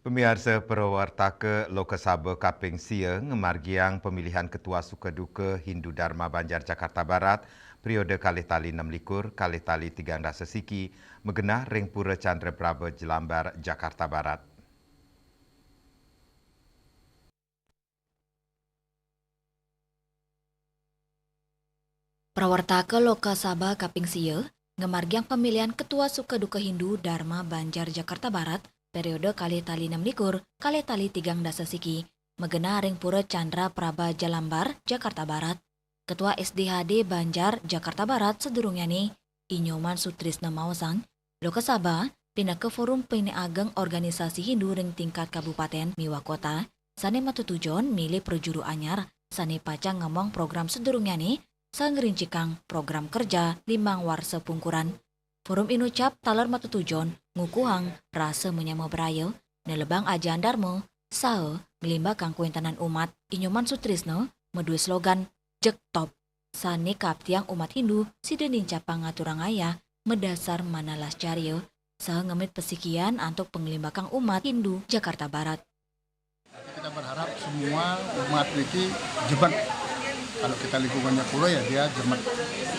Pemirsa Purwawartaka Lokasaba Kaping Sia ngemargiang pemilihan Ketua Sukaduka Hindu Dharma Banjar Jakarta Barat periode kalih tali 6 likur kalih tali 3 dasa siki megenah ring Pura Chandra Praba Jelambar Jakarta Barat. Prawartaka Lokasaba Kaping Sia ngemargiang pemilihan Ketua Sukaduka Hindu Dharma Banjar Jakarta Barat periode kalih tali 6 likur kalih tali 3 dasa siki megenah ring Pura Chandra Praba Jelambar Jakarta Barat. Ketua SDHD Banjar Jakarta Barat sedurungnya nih Inyoman Sutrisna Maosang Lokasaba pindah ke forum Ageng organisasi Hindu ring tingkat kabupaten miwa kota sane matutujon milih perjuru anyar sane pacang ngomong program sedurungnya nih sangerincikang program kerja limang warsa pungkuran. Forum inucap talar matutujon ngukuhang rasa menyama beraya nelebang ajan darmo sao melimba kang kuintanan umat Inyoman Sutrisno medue slogan Jek Top sane kaptiang umat Hindu sidenin capang ngaturang ayah medasar manalas caryo sa ngemit pesikian untuk pengelimbakang umat Hindu Jakarta Barat. Kita berharap semua umat ini jebak. Kalau kita lingkungannya pulau ya dia jemet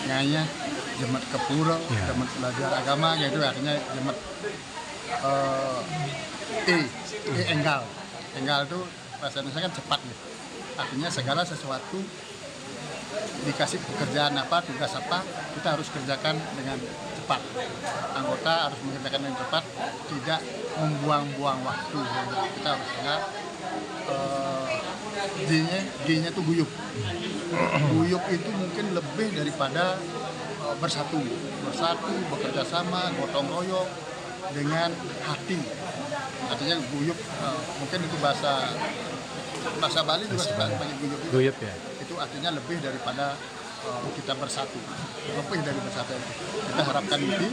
nganya, jemet ke pulau, jemet belajar agama, gitu artinya jemet enggal. Enggal itu bahasa Indonesia kan cepat gitu. Artinya segala sesuatu dikasih pekerjaan apa, tugas apa, kita harus kerjakan dengan cepat. Anggota harus mengerjakan dengan cepat, tidak membuang-buang waktu. Kita harus ingat G-nya itu guyup. Guyup itu mungkin lebih daripada bersatu, bekerja sama, gotong royong dengan hati. Artinya guyup, mungkin itu bahasa Bali juga sebagai guyup. Guyup ya. Itu artinya lebih daripada kita bersatu, lebih dari bersatu itu. Kita harapkan ini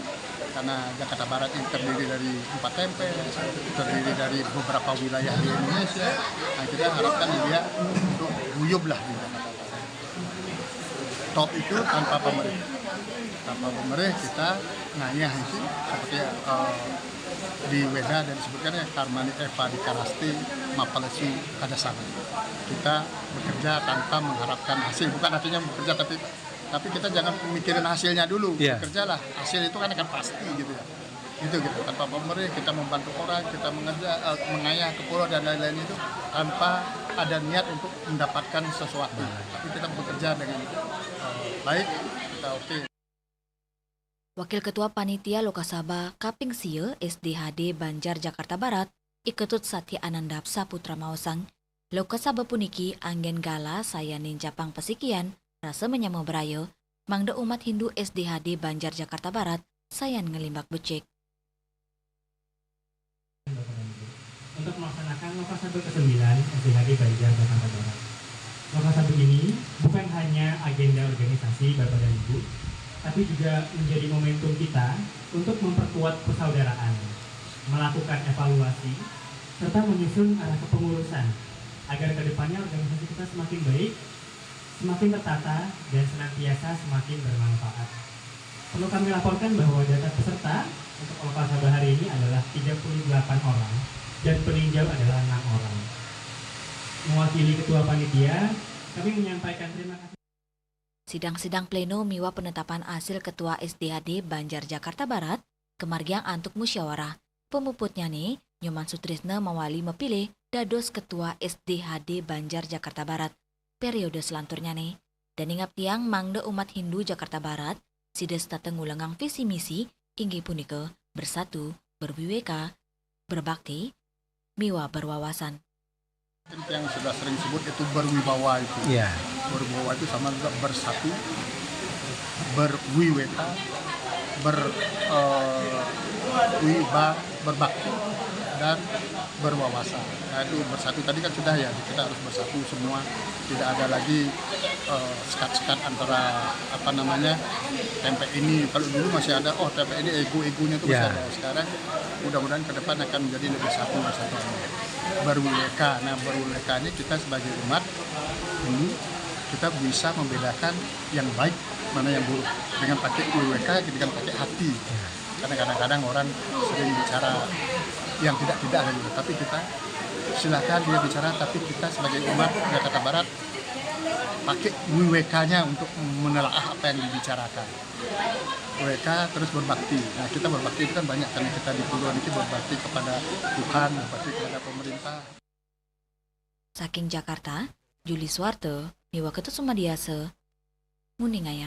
karena Jakarta Barat ini terdiri dari 4 tempe, terdiri dari beberapa wilayah di Indonesia. Nah, kita harapkan dia untuk guyup lah di Jakarta Barat. Top itu tanpa pemerintah. Tanpa pemerintah kita ngayah sih seperti di Weda dan disebutkannya Karmani Eva di Karasti Mapalesi Kadasana. Kita bekerja tanpa mengharapkan hasil, bukan artinya bekerja tapi kita jangan mikirin hasilnya dulu. Bekerjalah, hasil itu kan akan pasti gitu ya. Gitu tanpa pemerintah kita membantu orang, kita mengayah ke pulau dan lain-lain itu tanpa ada niat untuk mendapatkan sesuatu. Tapi kita bekerja dengan baik, kita oke. Wakil Ketua Panitia Lokasaba Kaping Sia SDHD Banjar Jakarta Barat Iketut Satya Ananda Saputra Maosang Lokasaba puniki anggen gala saya ninjapang pesikian rasa menyama berayo mangda umat Hindu SDHD Banjar Jakarta Barat sayan ngelimbak becek. Untuk melaksanakan Lokasaba ke-9 SDHD Banjar Jakarta Barat. Lokasaba ini bukan hanya agenda organisasi Bapak dan Ibu, tapi juga menjadi momentum kita untuk memperkuat persaudaraan, melakukan evaluasi, serta menyusun arah kepengurusan agar kedepannya organisasi kita semakin baik, semakin tertata, dan senantiasa semakin bermanfaat. Perlu kami laporkan bahwa data peserta untuk Lokasaba hari ini adalah 38 orang dan peninjau adalah 6 orang. Mewakili Ketua Panitia, kami menyampaikan terima kasih. Sidang-sidang pleno miwa penetapan hasil Ketua SDHD Banjar Jakarta Barat kemargiang antuk musyawarah. Pemuputnya nih, Nyoman Sutrisna mawali mepilih dados Ketua SDHD Banjar Jakarta Barat periode selanturnya nih. Dan ingat tiang mangde umat Hindu Jakarta Barat, sides tateng ulengang visi misi inggih punika bersatu, berwiweka, berbakti, miwa berwawasan. Yang sudah sering sebut itu berwibawa itu. Berwibawa itu sama juga bersatu, berwiweka, berbakti dan berwawasan. Nah itu bersatu tadi kan sudah ya, kita harus bersatu semua, tidak ada lagi sekat-sekat antara tempe ini. Kalau dulu masih ada tempe ini ego-egonya itu masih ada. Sekarang mudah-mudahan ke depan akan menjadi lebih satu bersatu. Berwiweka. Nah berwiweka ini kita sebagai umat ini kita bisa membedakan yang baik mana yang buruk dengan pakai wiweka, dengan pakai hati. Karena kadang-kadang orang sering bicara yang tidak ada juga. Tapi kita silakan dia bicara, tapi kita sebagai umat Jakarta Barat pakai WK-nya untuk menelaah apa yang dibicarakan. WK terus berbakti. Nah, kita berbakti itu kan banyak, karena kita di Puluhan ini berbakti kepada Tuhan, berbakti kepada pemerintah. Saking Jakarta, Juli Suwarte, Miwa Ketut Sumadiase, Muningayang.